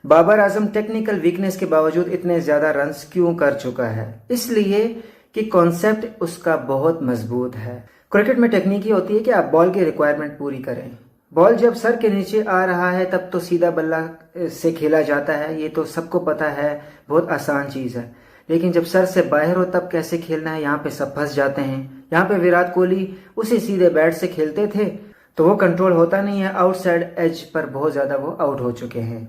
Babar Azam technical weakness के बावजूद इतने ज्यादा रन्स क्यों कर चुका है? इसलिए कि कॉन्सेप्ट उसका बहुत मजबूत है। क्रिकेट में टेक्निक ही होती है कि आप बॉल की रिक्वायरमेंट पूरी करें। बॉल जब सर के नीचे आ रहा है तब तो सीधा बल्ला से खेला जाता है, ये तो सबको पता है, बहुत आसान चीज है। लेकिन जब सर से बाहर हो तब कैसे खेलना है, यहाँ पे सब फंस जाते हैं। यहाँ पे विराट कोहली उसी सीधे बैट से खेलते थे तो वो कंट्रोल होता नहीं है, आउटसाइड एज पर बहुत ज्यादा वो आउट हो चुके हैं।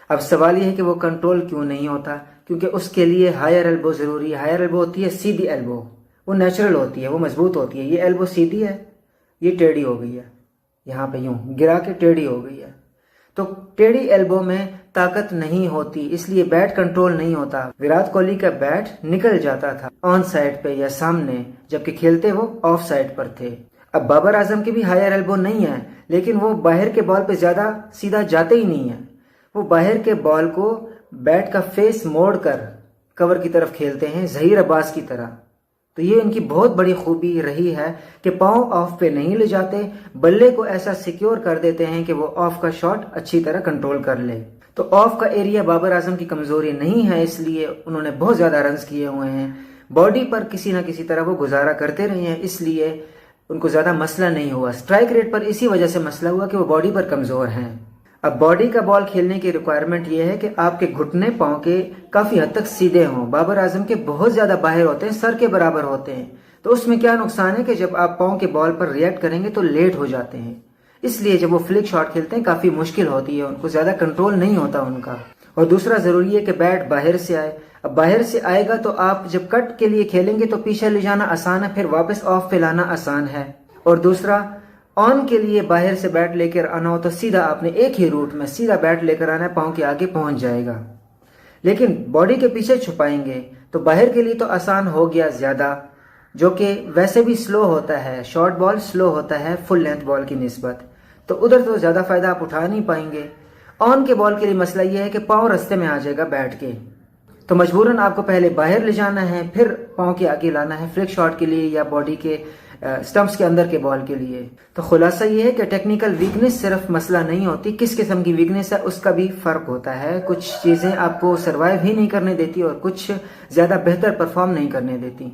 अब सवाल यह है कि वो कंट्रोल क्यों नहीं होता? क्योंकि उसके लिए हायर एल्बो जरूरी है। हायर एल्बो होती है सीधी एल्बो, वो नेचुरल होती है, वो मजबूत होती है। ये एल्बो सीधी है, ये टेढ़ी हो गई है, यहाँ पे यूं गिरा के टेढ़ी हो गई है। तो टेढ़ी एल्बो में ताकत नहीं होती, इसलिए बैट कंट्रोल नहीं होता। विराट कोहली का बैट निकल जाता था ऑन साइड पे या सामने, जबकि खेलते वो ऑफ साइड पर थे। अब बाबर आजम की भी हायर एल्बो नहीं है, लेकिन वो बाहर के बॉल पे ज्यादा सीधा जाते ही नहीं है। वो बाहर के बॉल को बैट का फेस मोड़कर कवर की तरफ खेलते हैं, जहीर अब्बास की तरह। तो ये इनकी बहुत बड़ी खूबी रही है कि पांव ऑफ पे नहीं ले जाते, बल्ले को ऐसा सिक्योर कर देते हैं कि वो ऑफ का शॉट अच्छी तरह कंट्रोल कर ले। तो ऑफ का एरिया बाबर आजम की कमजोरी नहीं है, इसलिए उन्होंने बहुत ज्यादा रन्स किए हुए हैं। बॉडी पर किसी ना किसी तरह वो गुजारा करते रहे हैं, इसलिए उनको ज्यादा मसला नहीं हुआ। स्ट्राइक रेट पर इसी वजह से मसला हुआ कि वो बॉडी पर कमजोर हैं। अब बॉडी का बॉल खेलने की रिक्वायरमेंट ये है कि आपके घुटने पांव के काफी हद तक सीधे हों। बाबर आजम के बहुत ज्यादा बाहर होते हैं, सर के बराबर होते हैं। तो उसमें क्या नुकसान है कि जब आप पांव के बॉल पर रिएक्ट करेंगे तो लेट हो जाते हैं, इसलिए जब वो फ्लिक शॉट खेलते हैं काफी मुश्किल होती है, उनको ज्यादा कंट्रोल नहीं होता उनका। और दूसरा जरूरी है कि बैट बाहर से आए। अब बाहर से आएगा तो आप जब कट के लिए खेलेंगे तो पीछे ले जाना आसान है, फिर वापस ऑफ पे लाना आसान है। और दूसरा, ऑन के लिए बाहर से बैट लेकर आना हो तो सीधा आपने एक ही रूट में सीधा बैट लेकर आना है, पांव के आगे पहुंच जाएगा। लेकिन बॉडी के पीछे छुपाएंगे तो बाहर के लिए तो आसान हो गया ज्यादा, जो कि वैसे भी स्लो होता है। शॉर्ट बॉल स्लो होता है फुल लेंथ बॉल की निस्बत, तो उधर तो ज्यादा फायदा आप उठा नहीं पाएंगे। ऑन के बॉल के लिए मसला यह है कि पांव रास्ते में आ जाएगा बैट के, तो मजबूरन आपको पहले बाहर ले जाना है, फिर पांव के आगे लाना है फ्लिक शॉट के लिए या बॉडी के स्टंप्स के अंदर के बॉल के लिए। तो खुलासा ये है कि टेक्निकल वीकनेस सिर्फ मसला नहीं होती, किस किस्म की वीकनेस है उसका भी फर्क होता है। कुछ चीजें आपको सरवाइव ही नहीं करने देती और कुछ ज्यादा बेहतर परफॉर्म नहीं करने देती।